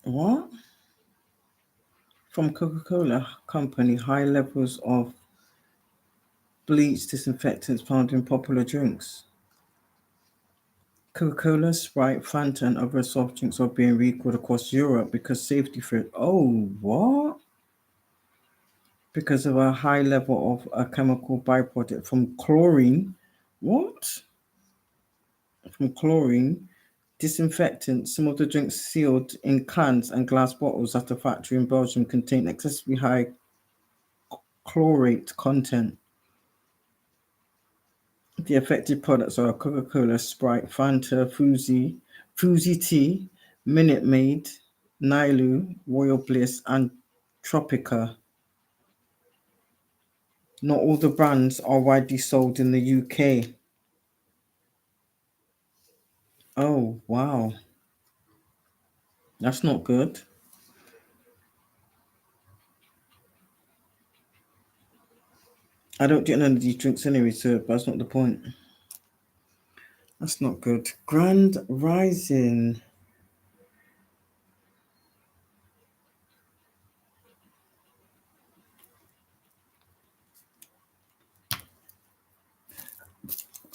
What? From Coca-Cola Company, high levels of bleach disinfectants found in popular drinks. Coca-Cola, Sprite, Fanta, and other soft drinks are being recalled across Europe because safety threat. Oh, what? Because of a high level of a chemical byproduct from chlorine. What? From chlorine disinfectant. Some of the drinks sealed in cans and glass bottles at a factory in Belgium contain excessively high chlorate content. The affected products are Coca-Cola, Sprite, Fanta, Fuzi Tea, Minute Maid, Nilu, Royal Bliss, and Tropica. Not all the brands are widely sold in the UK. Oh, wow. That's not good. I don't drink none of these drinks anyway, so that's not the point. That's not good. Grand Rising.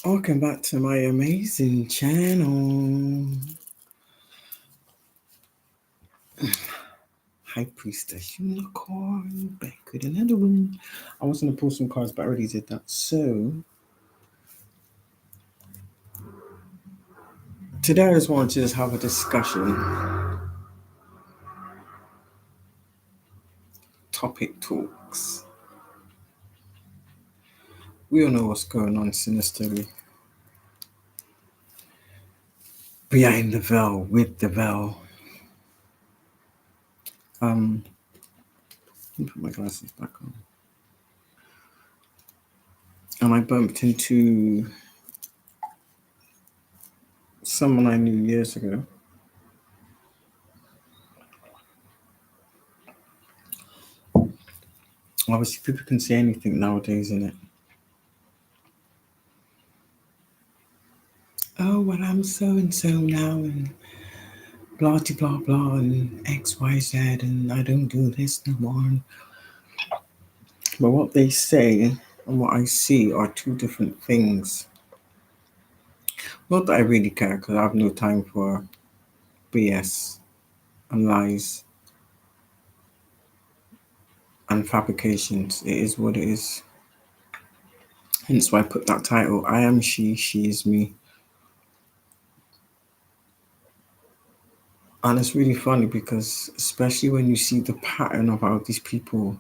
Welcome back to my amazing channel. High Priestess Unicorn back with another one. I was going to pull some cards, but I already did that. So today I just wanted to just have a discussion. Topic talks. We all know what's going on sinisterly. Behind the veil, with the veil. Let me put my glasses back on. And I bumped into someone I knew years ago. Obviously, people can say anything nowadays, innit? Oh, well, I'm so and so now, and blah, blah, blah, and X, Y, Z, and I don't do this no more. But what they say and what I see are two different things. Not that I really care, because I have no time for BS and lies and fabrications. It is what it is. Hence why I put that title. I am she, she is me. And it's really funny because, especially when you see the pattern of how these people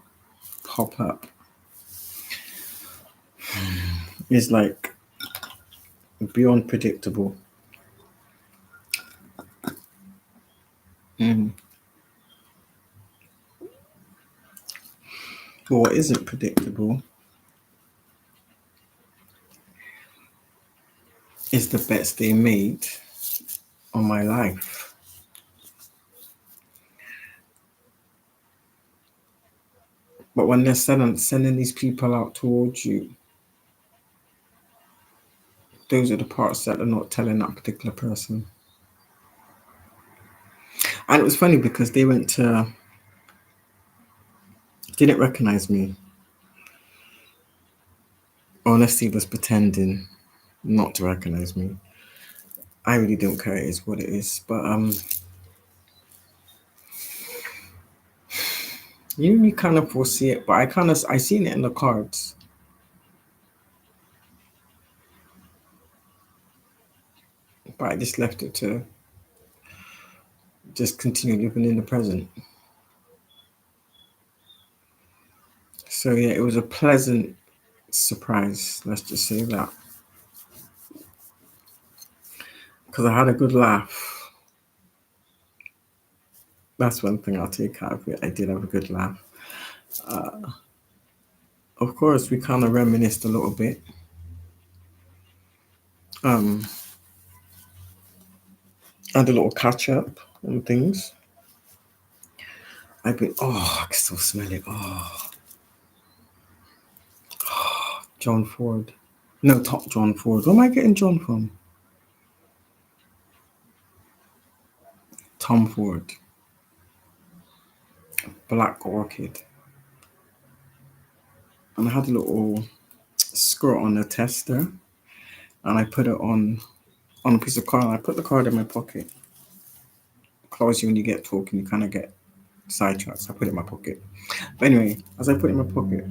pop up, it's like beyond predictable. But what isn't predictable is the bets they made on my life. But when they're sending these people out towards you, those are the parts that are not telling that particular person. And it was funny because they didn't recognize me. Honestly, was pretending not to recognize me. I really don't care. It is what it is. But you kind of foresee it. But I seen it in the cards. But I just left it to just continue living in the present. So yeah, it was a pleasant surprise. Let's just say that. Because I had a good laugh. That's one thing I'll take out of it. I did have a good laugh. Of course, we kind of reminisced a little bit. Had a little catch up and things. I've been, I can still smell it. John Ford. No, top John Ford. Where am I getting John from? Tom Ford. black orchid. And I had a little screw on the tester, and I put it on a piece of card. And I put the card in my pocket. Close you when you get talking, you kind of get sidetracked. So I put it in my pocket. But anyway, as I put it in my pocket,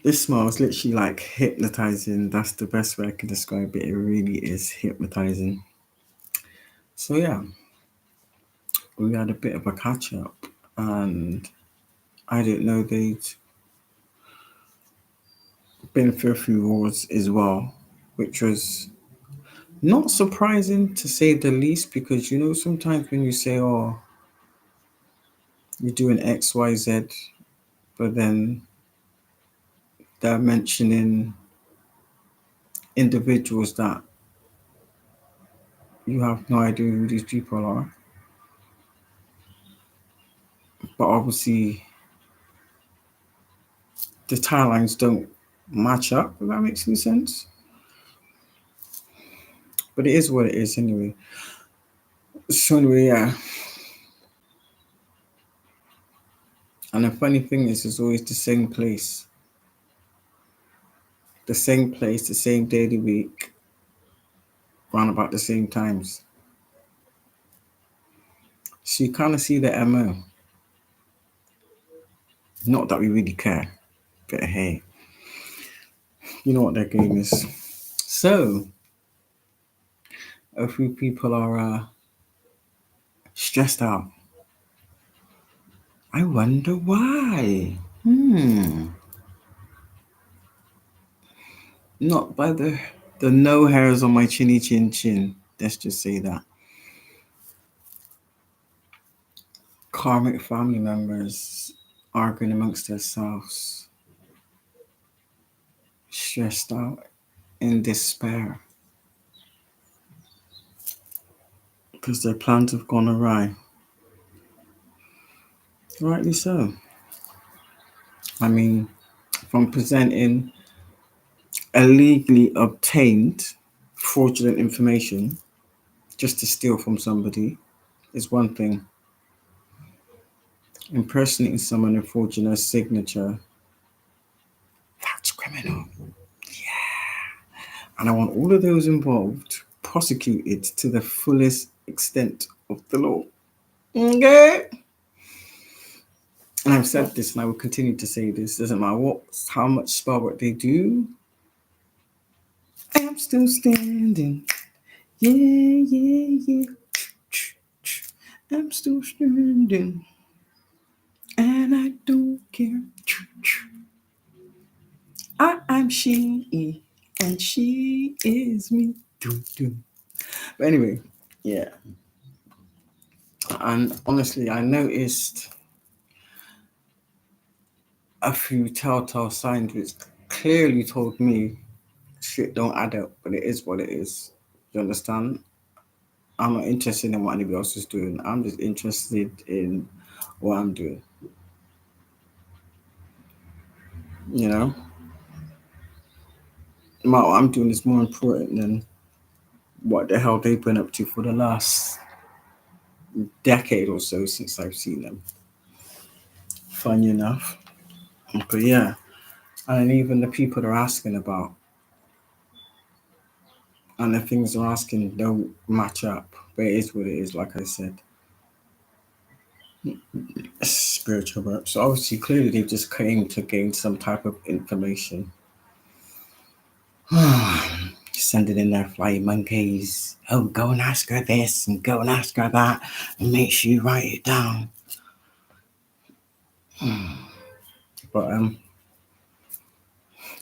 this smell is literally like hypnotizing. That's the best way I can describe it. It really is hypnotizing. So yeah, we had a bit of a catch up, and I didn't know they'd been through a few wars as well, which was not surprising to say the least, because sometimes when you say, oh, you're doing X, Y, Z, but then they're mentioning individuals that you have no idea who these people are, but obviously the timelines don't match up, if that makes any sense. But it is what it is anyway. So anyway, yeah. And the funny thing is, it's always the same place. The same place, the same day of the week, around about the same times. So you kind of see the MO. Not that we really care, but hey, you know what their game is. So, a few people are stressed out. I wonder why. Not by the no hairs on my chinny chin chin. Let's just say that. Karmic family members arguing amongst themselves, stressed out, in despair, because their plans have gone awry. Rightly so. I mean, from presenting illegally obtained fraudulent information just to steal from somebody is one thing. Impersonating someone and forging a signature, that's criminal. And I want all of those involved prosecuted to the fullest extent of the law. Okay? And I've said this and I will continue to say this. Doesn't matter how much spell work they do. I'm still standing. Yeah, yeah, yeah. I'm still standing. And I don't care. I'm she, and she is me. But anyway, yeah. And honestly, I noticed a few telltale signs which clearly told me shit don't add up, but it is what it is. You understand? I'm not interested in what anybody else is doing. I'm just interested in what I'm doing. You know? What I'm doing is more important than what the hell they've been up to for the last decade or so since I've seen them. Funny enough. But yeah. And even the people they're asking about and the things they're asking don't match up. But it is what it is, like I said. Spiritual work. So obviously, clearly, they've just came to gain some type of information. Send it in there, flying monkeys. Oh, go and ask her this and go and ask her that, and make sure you write it down. But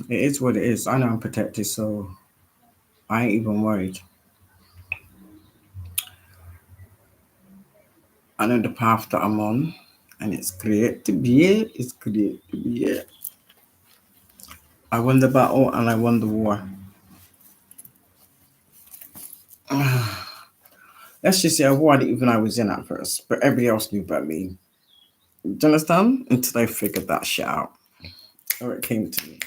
it is what it is. I know I'm protected, so I ain't even worried. I know the path that I'm on, and it's great to be here. It's great to be here. I won the battle and I won the war. Let's just say a war that even I was in at first, but everybody else knew about me. Do you understand? Until I figured that shit out. Or it came to me.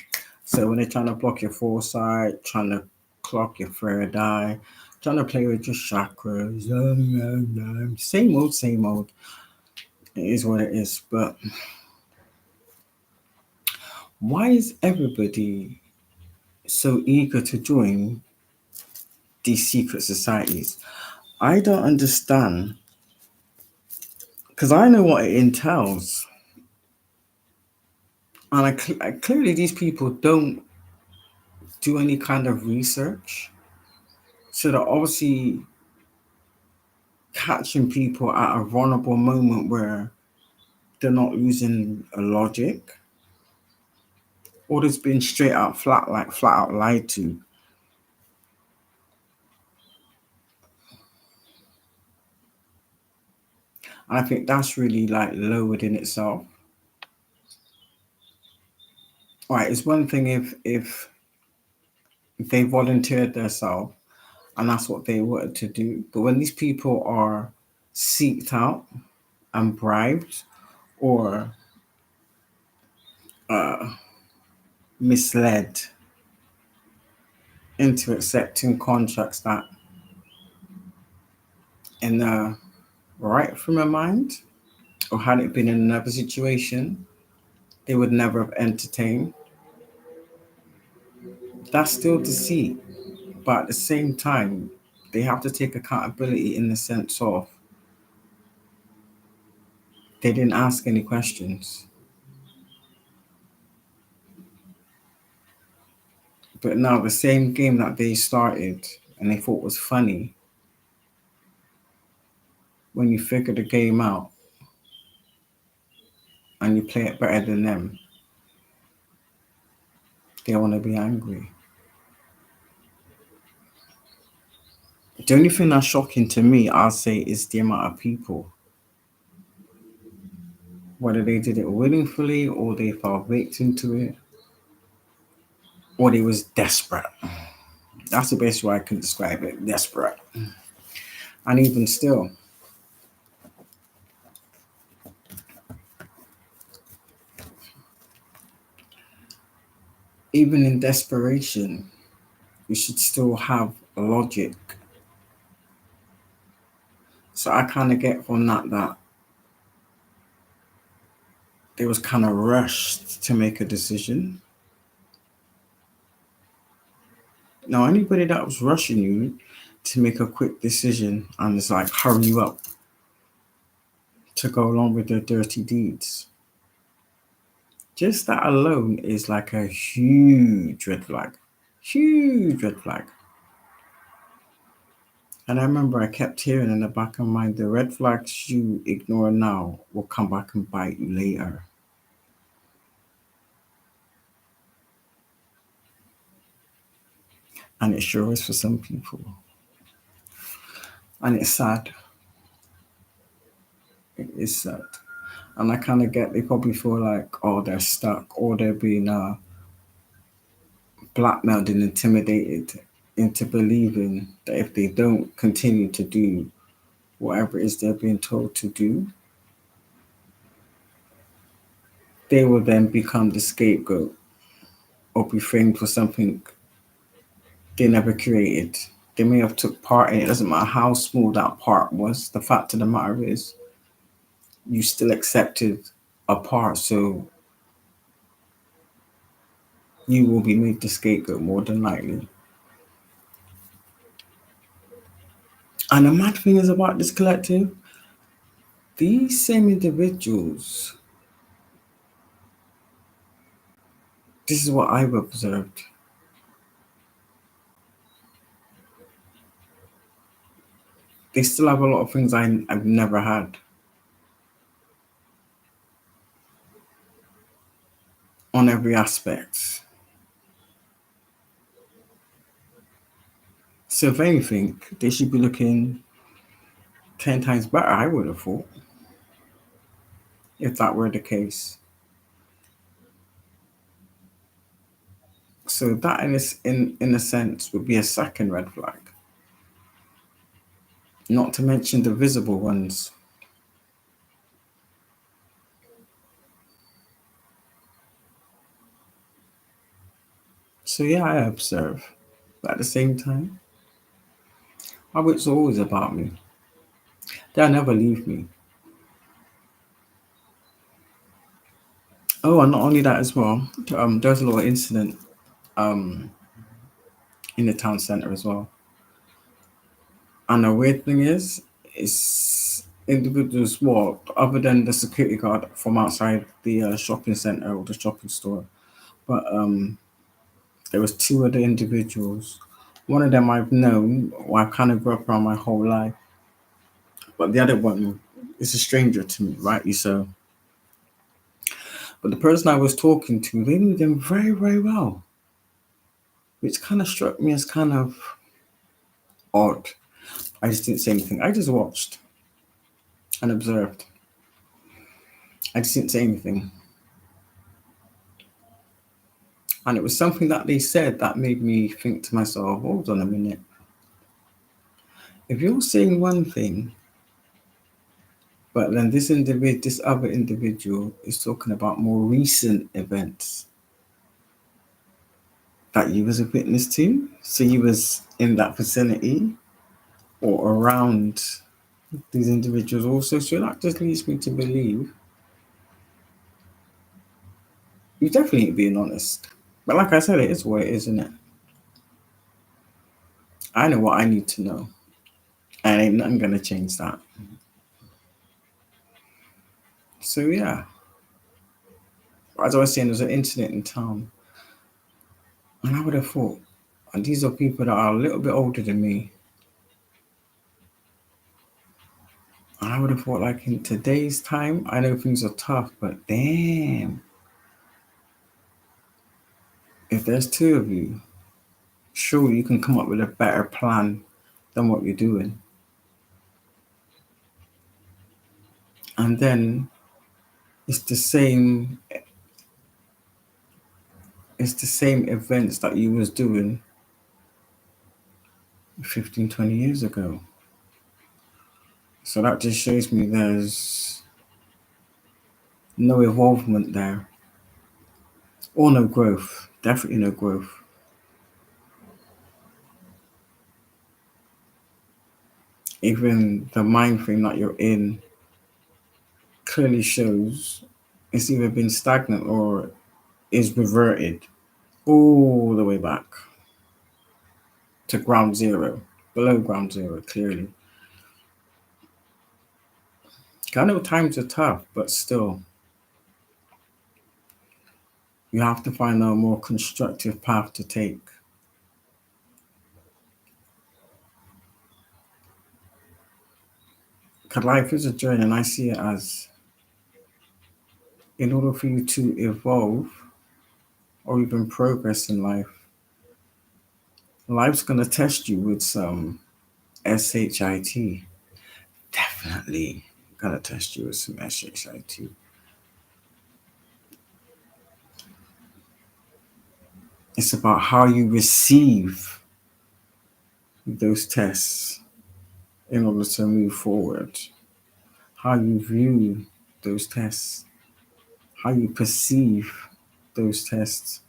So when they're trying to block your foresight, trying to clock your third eye, trying to play with your chakras. Same old, same old. It is what it is. But why is everybody so eager to join these secret societies? I don't understand, because I know what it entails. And clearly, these people don't do any kind of research. So they're obviously catching people at a vulnerable moment where they're not using a logic, or there's been straight out flat out lied to. And I think that's really like low within itself. All right, it's one thing if they volunteered themselves and that's what they wanted to do. But when these people are seeked out and bribed or misled into accepting contracts that, in the right frame of mind, or had it been in another situation, they would never have entertained, that's still deceit. But at the same time, they have to take accountability in the sense of they didn't ask any questions. But now the same game that they started and they thought was funny, when you figure the game out and you play it better than them, they want to be angry. The only thing that's shocking to me, I'll say, is the amount of people. Whether they did it willingly or they fell victim to it or they was desperate. That's the best way I can describe it. Desperate. And even still, even in desperation, you should still have logic. So I kind of get from that they was kind of rushed to make a decision. Now, anybody that was rushing you to make a quick decision and it's like hurry you up to go along with their dirty deeds, just that alone is like a huge red flag. Huge red flag. And I remember I kept hearing in the back of my mind, the red flags you ignore now will come back and bite you later. And it sure is for some people. And it's sad. It is sad. And I kind of get, they probably feel like, oh, they're stuck or they're being blackmailed and intimidated into believing that if they don't continue to do whatever it is they're being told to do, they will then become the scapegoat or be framed for something they never created. They may have took part in it. It doesn't matter how small that part was. The fact of the matter is, you still accepted a part, so you will be made the scapegoat more than likely. And the mad thing is about this collective, these same individuals, this is what I've observed. They still have a lot of things I've never had on every aspect. So if anything, they should be looking 10 times better, I would have thought, if that were the case. So that in a sense would be a second red flag. Not to mention the visible ones. So yeah, I observe. But at the same time, my wits are always about me. They'll never leave me. Oh, and not only that as well, there's a little incident um, in the town centre as well. And the weird thing is individuals walked, other than the security guard from outside the shopping centre or the shopping store. But there was two other individuals. One of them I've known, or I kind of grew up around my whole life. But the other one is a stranger to me, rightly so. But the person I was talking to, they knew them very, very well, which kind of struck me as kind of odd. I just didn't say anything. I just watched and observed. I just didn't say anything. And it was something that they said that made me think to myself, hold on a minute. If you're saying one thing, but then this other individual is talking about more recent events that you was a witness to, so you was in that vicinity or around these individuals also, so that just leads me to believe you definitely ain't being honest. But like I said, it is what it is, isn't it? I know what I need to know, and ain't nothing gonna change that. So yeah, as I was saying, there's an incident in town, and I would have thought, and these are people that are a little bit older than me, and I would have thought, like in today's time, I know things are tough, but damn, if there's two of you, surely you can come up with a better plan than what you're doing. And then it's the same it's the same events that you was doing 15, 20 years ago. So that just shows me there's no involvement there. Or no growth. Definitely no growth. Even the mind frame that you're in clearly shows it's either been stagnant or is reverted all the way back to ground zero, below ground zero, clearly. I know times are tough, but still, you have to find a more constructive path to take. Because life is a journey, and I see it as in order for you to evolve or even progress in life, life's going to test you with some SHIT. Definitely going to test you with some SHIT. It's about how you receive those tests in order to move forward, how you view those tests, how you perceive those tests,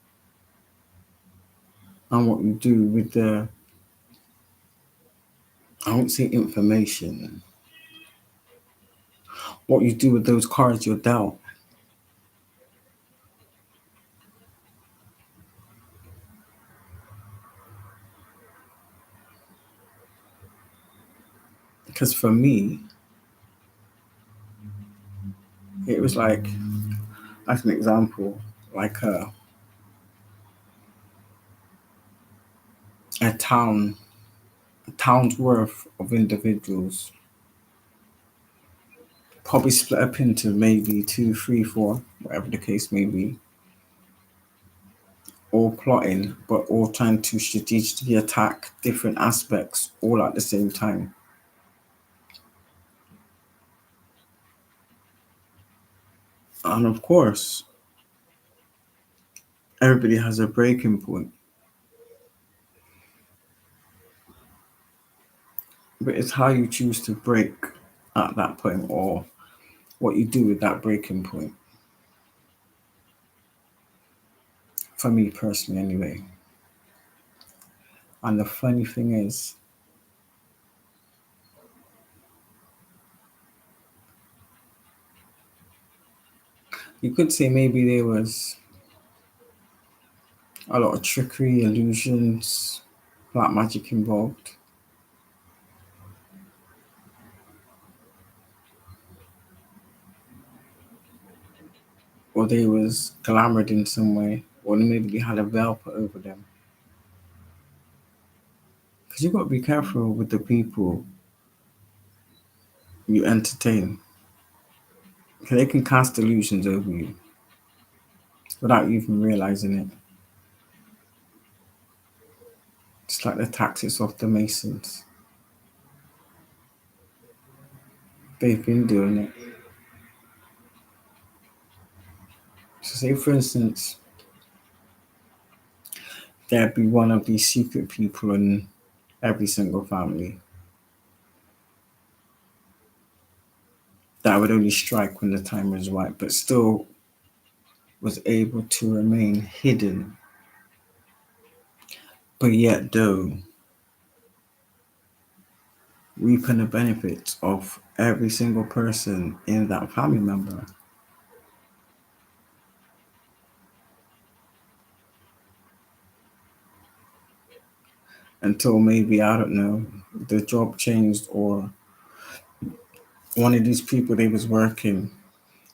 and what you do with the, I won't say information, what you do with those cards you're dealt. Because for me, it was like, as an example, like a town, a town's worth of individuals, probably split up into maybe two, three, four, whatever the case may be, all plotting, but all trying to strategically attack different aspects all at the same time. And of course, everybody has a breaking point, but it's how you choose to break at that point or what you do with that breaking point. For me personally, anyway. And the funny thing is, you could say maybe there was a lot of trickery, illusions, black magic involved, or they was glamored in some way, or maybe they had a veil put over them. Because you got to be careful with the people you entertain. Because they can cast illusions over you without you even realizing it. It's like the tactics of the Masons. They've been doing it. So say for instance, there'd be one of these secret people in every single family that would only strike when the time was right, but still was able to remain hidden, but yet though reaping the benefits of every single person in that family member until maybe, I don't know, the job changed or one of these people they was working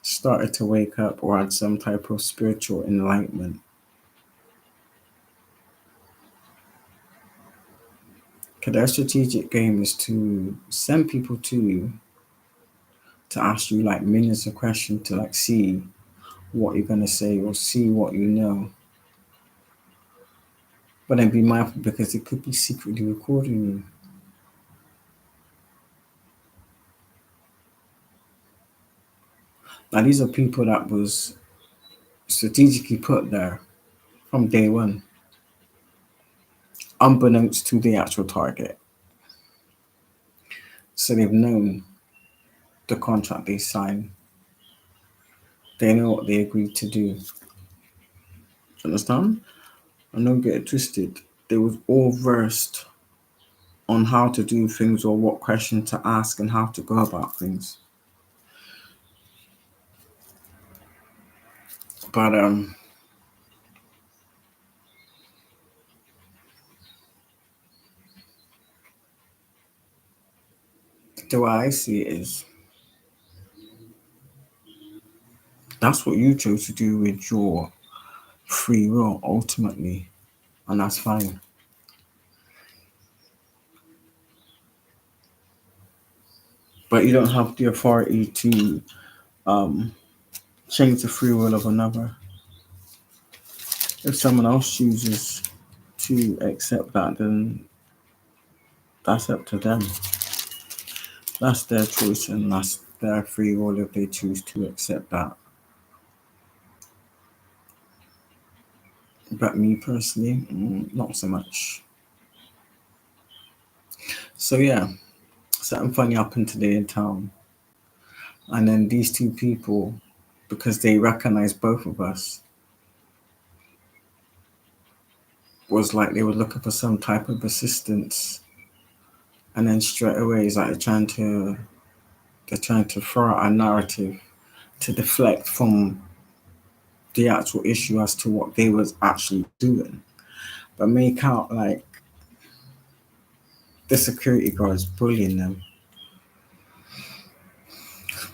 started to wake up or had some type of spiritual enlightenment. Because their strategic game is to send people to you to ask you like millions of questions to like see what you're gonna say or see what you know. But then be mindful because it could be secretly recording you. Now these are people that was strategically put there from day one, unbeknownst to the actual target. So they've known the contract they signed. They know what they agreed to do. Understand? And don't get it twisted. They was all versed on how to do things or what question to ask and how to go about things. But the way I see it is that's what you chose to do with your free will ultimately, and that's fine. But you don't have the authority to um, change the free will of another. If someone else chooses to accept that, then that's up to them. That's their choice and that's their free will if they choose to accept that. But me personally, not so much. So yeah, something funny happened today in town. And then these two people, because they recognized both of us, was like they were looking for some type of assistance. And then straight away, it's like they're trying to throw out a narrative to deflect from the actual issue as to what they was actually doing, but make out like the security guards bullying them.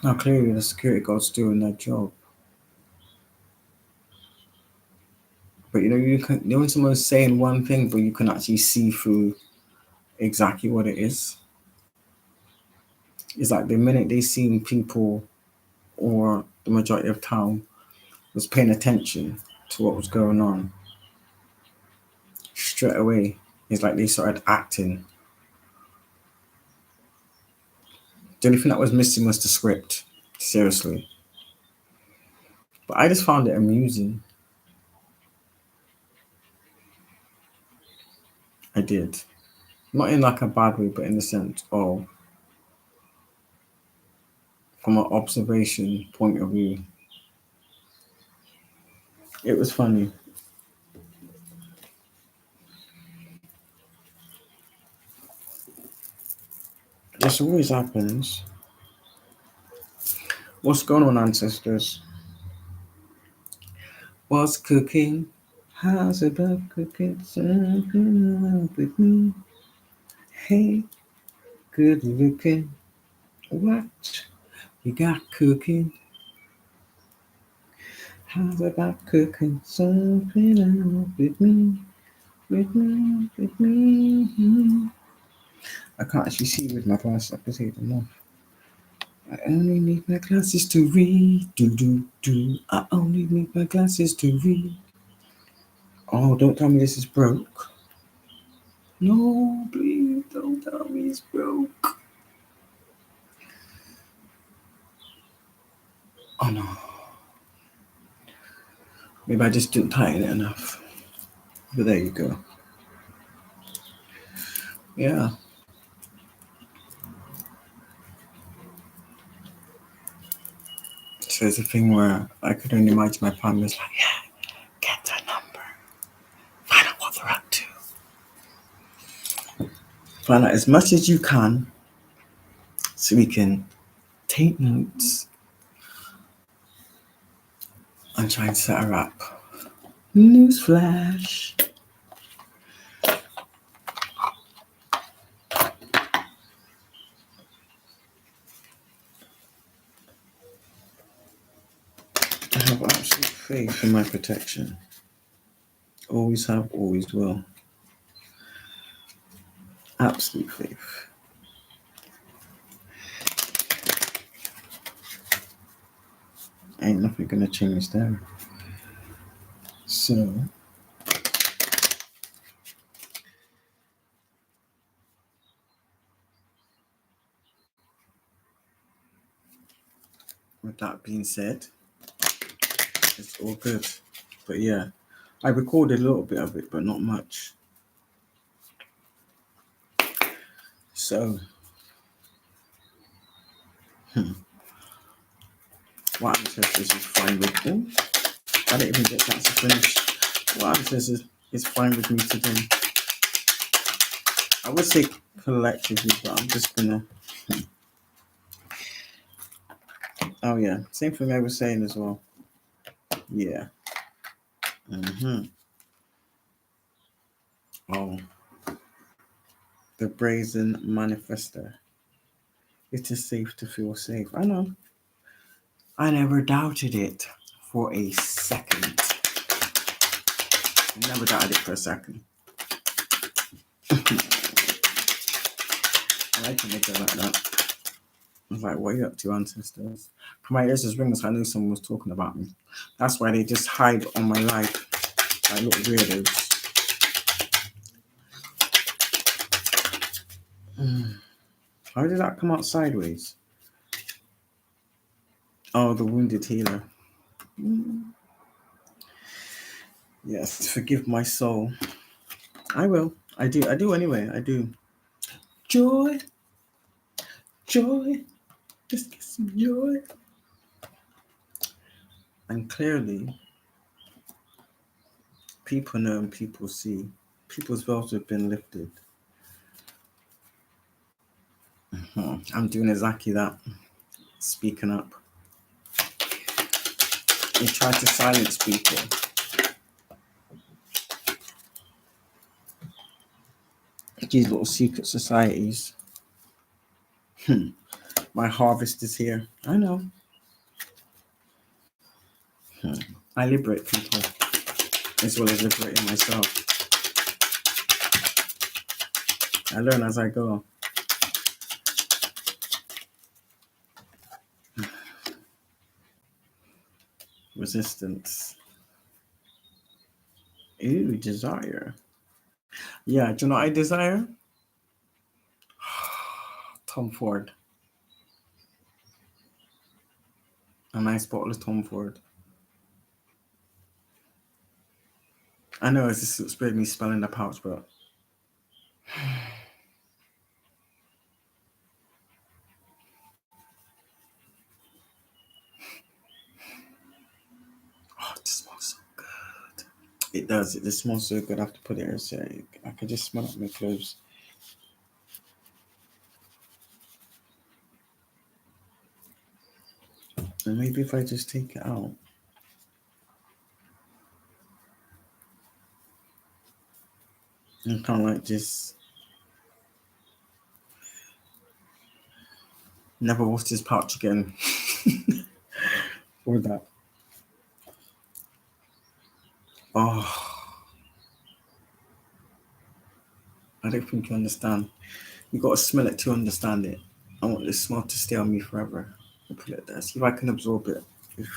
Now clearly the security guards doing their job, but you can when someone's saying one thing, but you can actually see through exactly what it is. It's like the minute they seen people or the majority of town was paying attention to what was going on, straight away it's like they started acting. The only thing that was missing was the script. Seriously. But I just found it amusing. I did. Not in like a bad way, but in the sense of from an observation point of view. It was funny. This always happens. What's going on, ancestors? What's cooking? How's about cooking? Something up with me. Hey, good looking. What you got cooking? How's about cooking? Something up with me. With me, with me. I can't actually see with my glasses. I can take them off. I only need my glasses to read. Do, do, do. I only need my glasses to read. Oh, don't tell me this is broke. No, please don't tell me it's broke. Oh no. Maybe I just didn't tighten it enough. But there you go. Yeah. So it's a thing where I could only imagine my partner was like, yeah, get that number. Find out what they're up to. Find out as much as you can so we can take notes and try and set her up. Newsflash. I have absolute faith in my protection. Always have, always will. Absolute faith. Ain't nothing gonna change there. So, with that being said, it's all good. But yeah, I recorded a little bit of it, but not much. So, what ancestors is fine with me. I didn't even get that to finish. What ancestors is fine with me today. I would say collectively, but I'm just gonna. Oh yeah, same thing I was saying as well. Yeah. Oh, the brazen manifester. It is safe to feel safe. I know. I never doubted it for a second. I never doubted it for a second. I like to make it like that. I was like, what are you up to, ancestors? My ears is ringing, so I knew someone was talking about me. That's why they just hide on my life like little weirdos. How did that come out sideways? Oh, the wounded healer. Yes, forgive my soul. I will. I do anyway. I do. Joy. Joy. Just get some joy. And clearly, people know and people see. People's veils have been lifted. I'm doing exactly that. Speaking up. You try to silence people. These little secret societies. My harvest is here. I know. I liberate people as well as liberating myself. I learn as I go. Resistance. Ooh, desire. Yeah, do you know what I desire? Tom Ford. A nice bottle of Tom Ford. I know it's just spread me spelling the pouch, but oh, it smells so good. It does. It just smells so good. I have to put it here so I can just smell it in my clothes. And maybe if I just take it out. And kind of like just never wash this pouch again. Or that. Oh, I don't think you understand. You gotta smell it to understand it. I want this smell to stay on me forever. I'll put it there. See if I can absorb it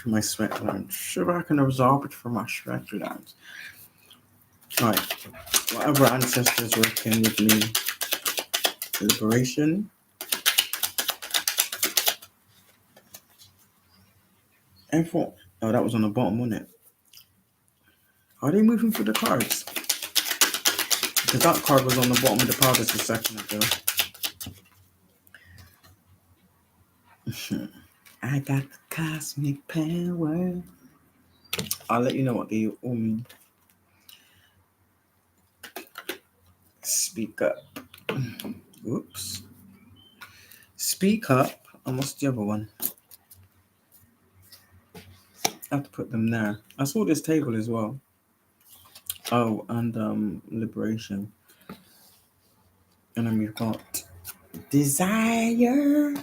from my sweat glands. See if I can absorb it from my sweat glands. Alright. Whatever ancestors working with me. Liberation. Everyone. Oh, that was on the bottom, wasn't it? Are they moving for the cards? Because that card was on the bottom of the pile just a second ago. I got the cosmic power. I'll let you know what they all mean. Speak up. Oops. Speak up. And what's the other one? I have to put them there. I saw this table as well. Oh, and liberation. And then we've got desire.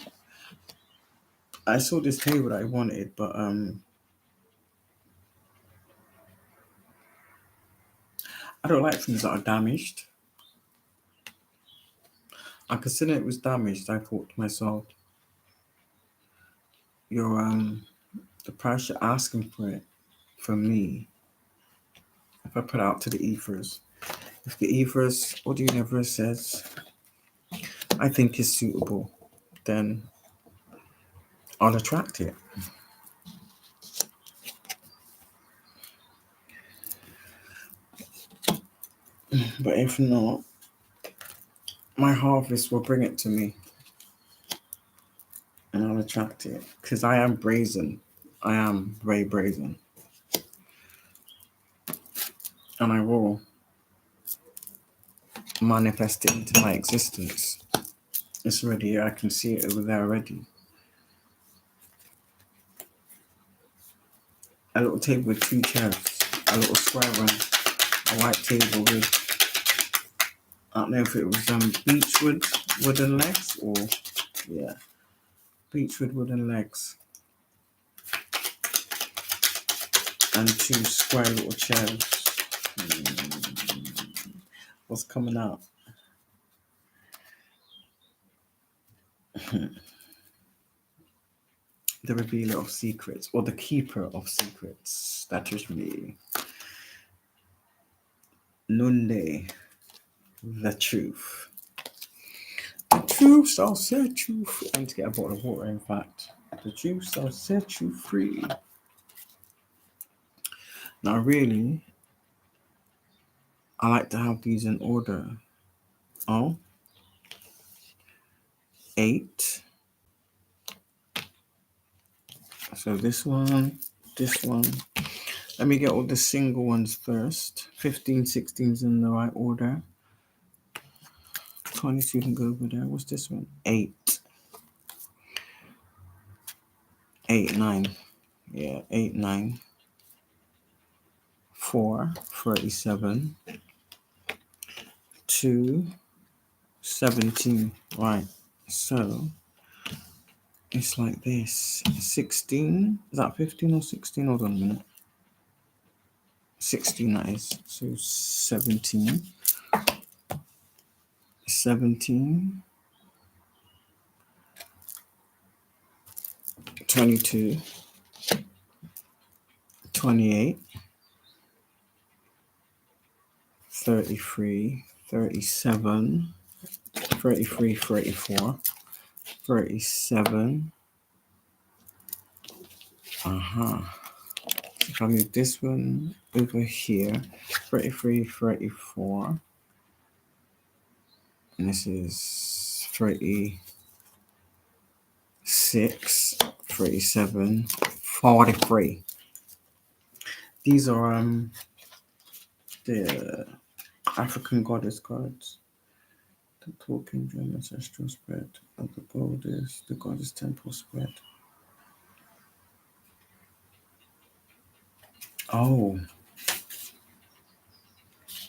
I saw this table that I wanted, but I don't like things that are damaged. I consider it was damaged. I thought to myself, you're the price you're asking for it, for me, if I put it out to the ethers, if the ethers or the universe says I think is suitable, then I'll attract it. But if not, my harvest will bring it to me and I'll attract it. Because I am brazen. I am very brazen. And I will manifest it into my existence. It's already here. I can see it over there already. A little table with 2 chairs. A little square one. A white table with, I don't know if it was beechwood wooden legs or, yeah, beechwood wooden legs. And 2 square little chairs. What's coming out? The revealer of secrets, or the keeper of secrets. That is me. Nunde, the truth. The truth shall set you free. I need to get a bottle of water, in fact. The truth shall set you free. Now, really, I like to have these in order. 8. So this one. Let me get all the single ones first. 15, 16's in the right order. 22 can go over there. What's this one? 8. 8, 9. Yeah, 8, 9. 4, 37. 2, 17. Right. So it's like this. 16. Is that 15 or 16? Hold on a minute. 16 that is. So 17. 17. 22. 28. 33. 37. 33, 34. 37. If I move this one over here, 33, 34. And this is 36, 37, 43. These are the African goddess cards. The Talking Drum Ancestral Spread of the Goddess, the Goddess Temple Spread. Oh,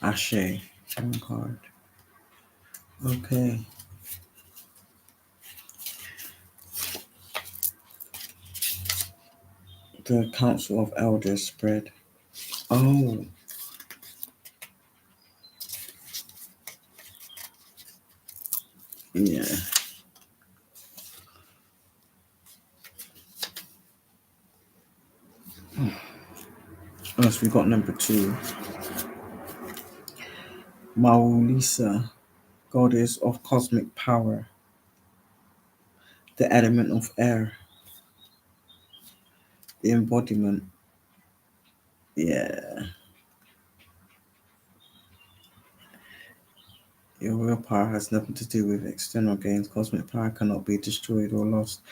Ashe. One card. Okay. The Council of Elders spread. Oh, yeah. First, we got number 2. Maulisa, goddess of cosmic power, the element of air, the embodiment. Yeah. Your real power has nothing to do with external gains. Cosmic power cannot be destroyed or lost.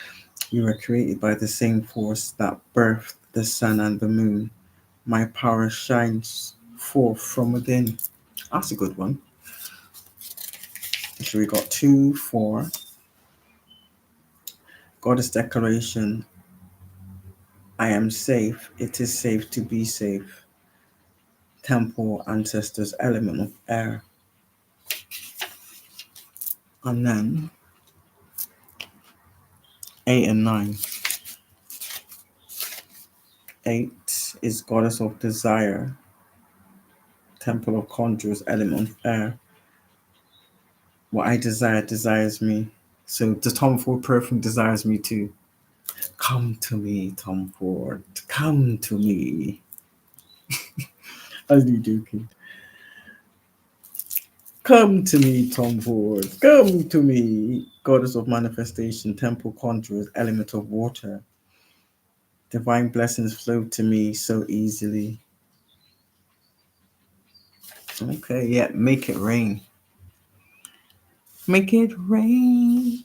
You were created by the same force that birthed the sun and the moon. My power shines forth from within. That's a good one. So we got 2, 4. Goddess declaration. I am safe. It is safe to be safe. Temple ancestors, element of air. And then 8 and 9. 8 is goddess of desire. Temple of conjurers, element of air. What I desire desires me. So the Tom Ford perfume desires me too. Come to me, Tom Ford. Come to me. Only joking. Come to me, Tom Ford. Come to me. Goddess of manifestation, temple conjurers, element of water. Divine blessings flow to me so easily. Okay, yeah, make it rain. Make it rain.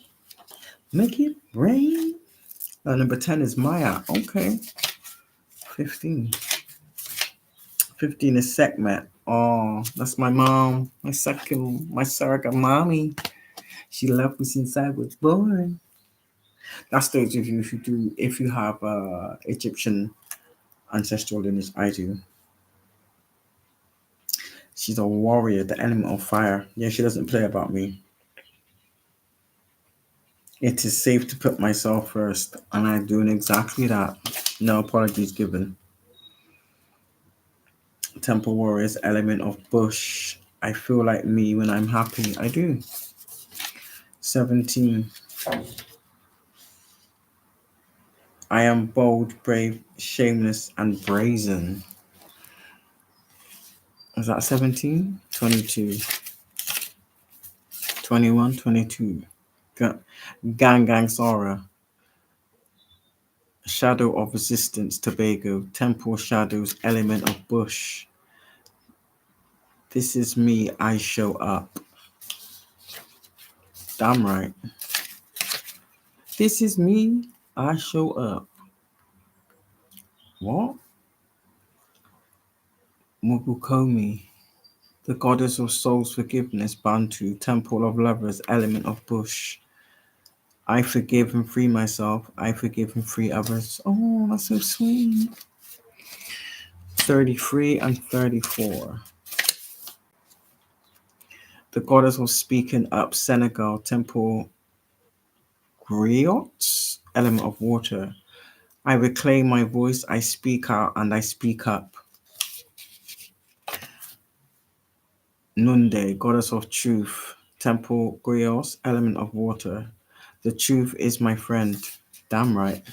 Make it rain. Number 10 is Maya. Okay. 15. 15 is Sekhmet. Oh, that's my mom. My surrogate mommy. She left me since I was born. That's those of you who do, if you have Egyptian ancestral lineage, I do. She's a warrior, the element of fire. Yeah, she doesn't play about me. It is safe to put myself first, and I'm doing exactly that. No apologies given. Temple Warriors, element of bush. I feel like me when I'm happy. I do. 17. I am bold, brave, shameless, and brazen. Is that 17? 22. 21, 22. Gang Sora. Shadow of Resistance, Tobago. Temple Shadows, element of bush. This is me, I show up. Damn right. This is me, I show up. What? Mubukomi, the goddess of soul's forgiveness, Bantu, temple of lovers, element of bush. I forgive and free myself. I forgive and free others. Oh, that's so sweet. 33 and 34. The goddess of speaking up, Senegal, temple Griot, element of water. I reclaim my voice, I speak out, and I speak up. Nunde, goddess of truth, temple Grios, element of water. The truth is my friend. Damn right.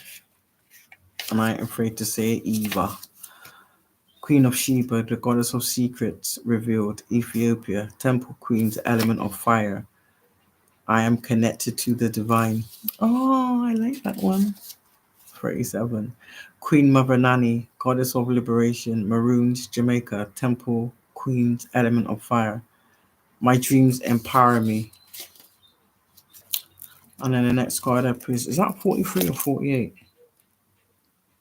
And I ain't afraid to say it either. Queen of Sheba, the goddess of secrets, revealed. Ethiopia, temple queen's element of fire. I am connected to the divine. Oh, I like that one. 37. Queen Mother Nani, goddess of liberation, Maroons, Jamaica, temple queen's element of fire. My dreams empower me. And then the next card up is that 43 or 48?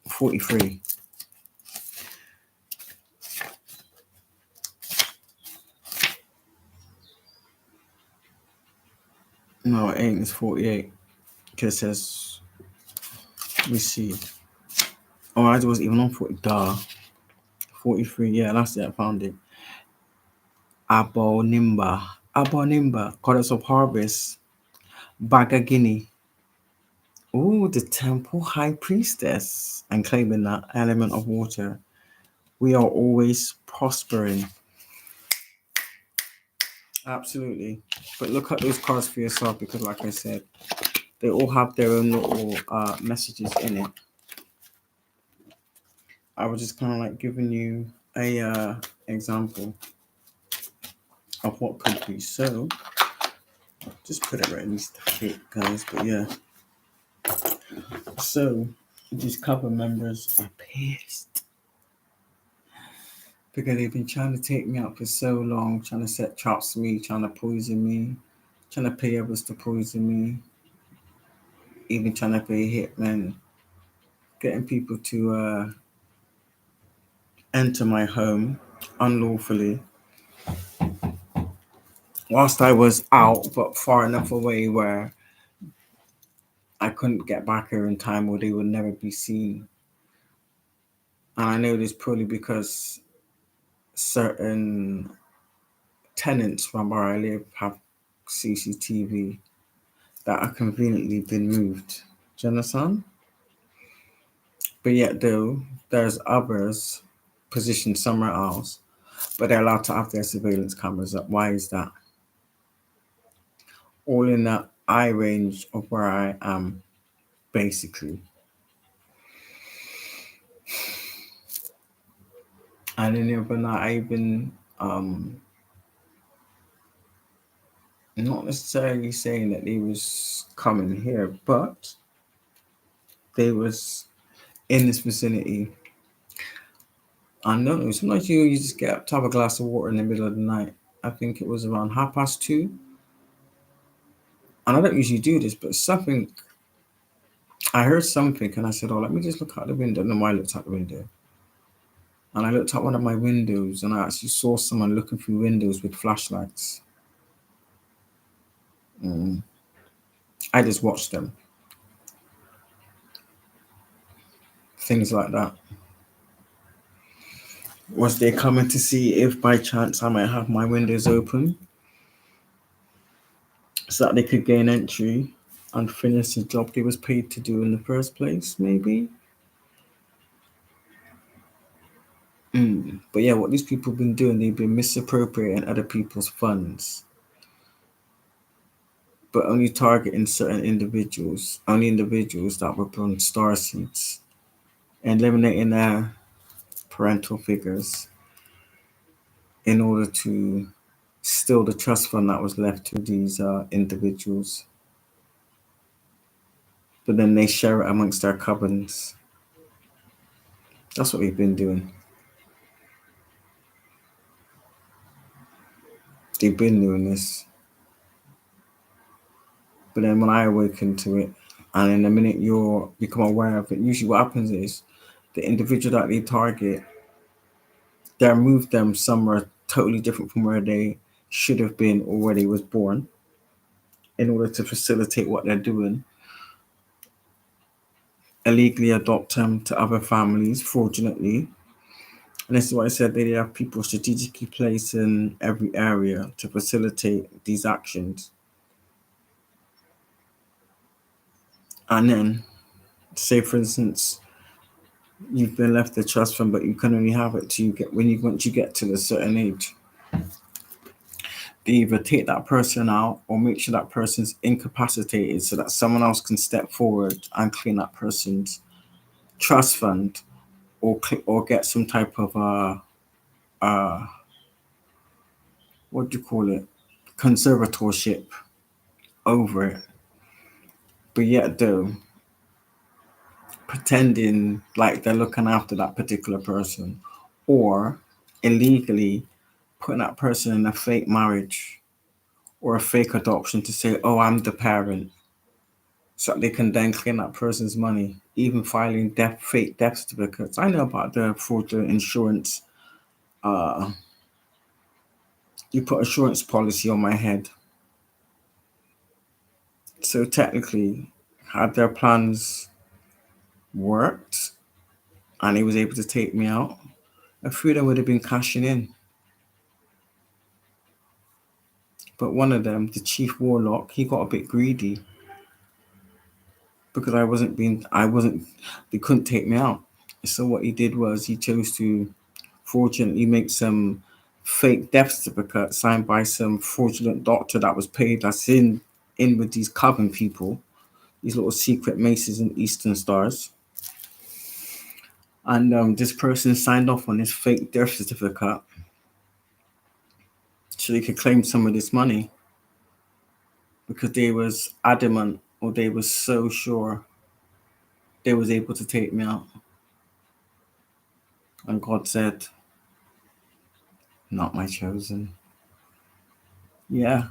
43. No, it ain't. It's 48. Because it says receive. Oh, I wasn't even on 40. Duh. 43. Yeah, that's it. I found it. Abonimba, goddess of harvest. Bagagini. Oh, the temple high priestess. And claiming that element of water. We are always prospering. Absolutely. But look at those cards for yourself because, like I said, they all have their own little messages in it. I was just kind of like giving you a example of what could be. So, just put it right in this tape, guys. But yeah, so these cover members are pissed because they've been trying to take me out for so long, trying to set traps for me, trying to poison me, trying to pay others to poison me, even trying to pay hitmen, getting people to enter my home unlawfully whilst I was out, but far enough away where I couldn't get back here in time or they would never be seen. And I know this purely because certain tenants from where I live have CCTV that are conveniently been moved. Do you understand? But yet, though, there's others positioned somewhere else, but they're allowed to have their surveillance cameras up. Why is that? All in that eye range of where I am, basically. And then overnight, I even not necessarily saying that they was coming here, but they was in this vicinity. I don't know. Sometimes you just get up to have a glass of water in the middle of the night. I think it was around 2:30. And I don't usually do this, but something I heard something and I said, oh, let me just look out the window. No, I looked out the window. And I looked out one of my windows and I actually saw someone looking through windows with flashlights. I just watched them. Things like that. Was they coming to see if by chance I might have my windows open so that they could gain entry and finish the job they was paid to do in the first place, maybe? But yeah, what these people have been doing, they've been misappropriating other people's funds, but only targeting certain individuals, only individuals that were born star seeds, and eliminating their parental figures in order to steal the trust fund that was left to these individuals. But then they share it amongst their covens. That's what we've been doing. They've been doing this. But then when I awaken to it, and in the minute you become aware of it, usually what happens is the individual that they target, they move them somewhere totally different from where they should have been or where they was born in order to facilitate what they're doing. Illegally adopt them to other families fraudulently. And this is why I said they have people strategically placed in every area to facilitate these actions. And then, say for instance, you've been left the trust fund, but you can only have it till you get once you get to a certain age. They either take that person out or make sure that person's incapacitated so that someone else can step forward and clean that person's trust fund, or get some type of uh what do you call it, conservatorship over it. But yet though, pretending like they're looking after that particular person, or illegally putting that person in a fake marriage or a fake adoption to say, oh, I'm the parent, so they can then claim that person's money, even filing fake death certificates. I know about the fraudulent insurance. Uh, you put insurance policy on my head. So technically, had their plans worked and he was able to take me out, a few of them would have been cashing in. But one of them, the chief warlock, he got a bit greedy because they couldn't take me out. So what he did was he chose to fraudulently make some fake death certificate signed by some fraudulent doctor that was paid that's in with these coven people, these little secret maces and Eastern Stars. And this person signed off on this fake death certificate so they could claim some of this money because they was adamant, or they was so sure they was able to take me out. And God said, not my chosen. Yeah,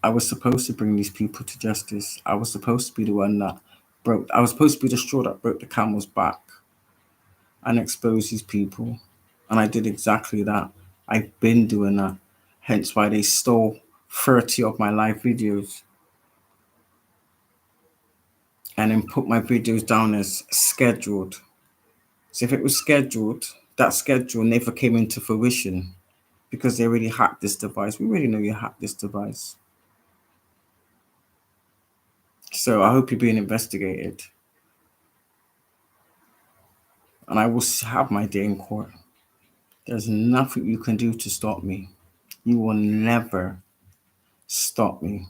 I was supposed to bring these people to justice. I was supposed to be the one that I was supposed to be the straw that broke the camel's back and expose these people. And I did exactly that. I've been doing that. Hence why they stole 30 of my live videos and then put my videos down as scheduled. So if it was scheduled, that schedule never came into fruition because they already hacked this device. We already know you hacked this device. So I hope you're being investigated. And I will have my day in court. There's nothing you can do to stop me. You will never stop me.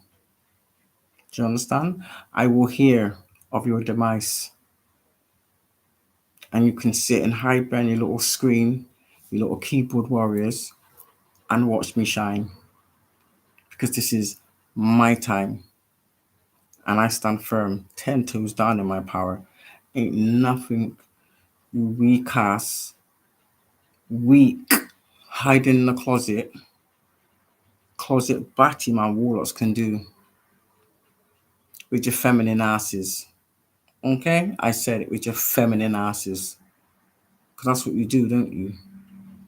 Do you understand? I will hear of your demise. And you can sit and hide behind your little screen, your little keyboard warriors, and watch me shine. Because this is my time. And I stand firm, 10 toes down in my power. Ain't nothing you weak ass, weak, hiding in the closet batty man warlocks can do with your feminine asses. Okay? I said it, with your feminine asses. Because that's what you do, don't you?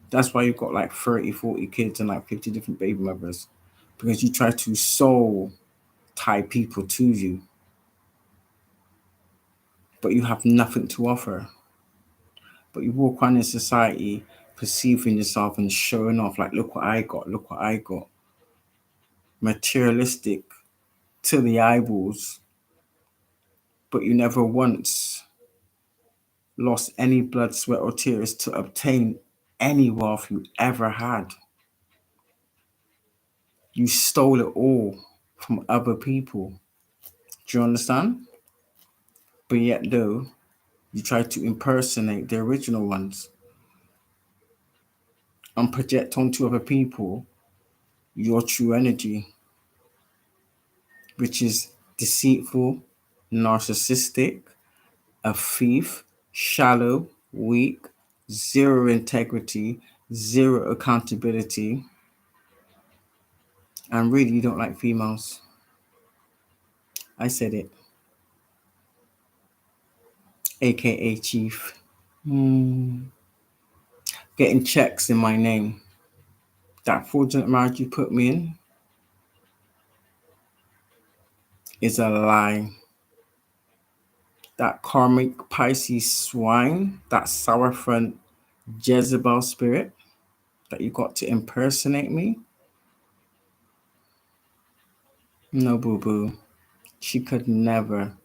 That's why you've got like 30, 40 kids and like 50 different baby mothers. Because you try to soul tie people to you. But you have nothing to offer. But you walk around in society perceiving yourself and showing off like, look what I got, look what I got. Materialistic to the eyeballs. But you never once lost any blood, sweat, or tears to obtain any wealth you ever had. You stole it all from other people. Do you understand? But yet, though, you try to impersonate the original ones and project onto other people your true energy, which is deceitful, narcissistic, a thief, shallow, weak, zero integrity, zero accountability, and really you don't like females. I said it. AKA Chief. Getting checks in my name. That fraudulent marriage you put me in is a lie. That karmic Pisces swine, that Sauerfront Jezebel spirit that you got to impersonate me. No, boo-boo. She could never.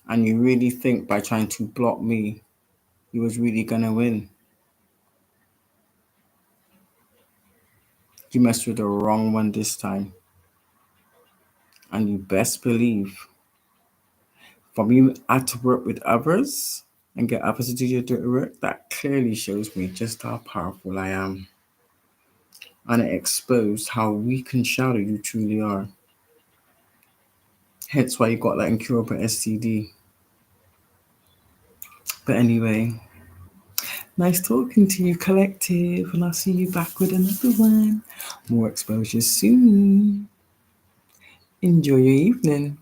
And you really think by trying to block me, you was really gonna win? You messed with the wrong one this time. And you best believe, from you had to work with others and get others to do your dirty work, that clearly shows me just how powerful I am. And it exposed how weak and shallow you truly are. Hence why you got that incurable STD. But anyway, nice talking to you, collective, and I'll see you back with another one. More exposures soon. Enjoy your evening.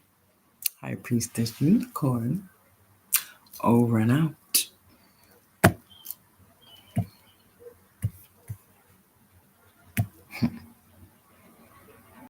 High Priestess Unicorn. Over and out.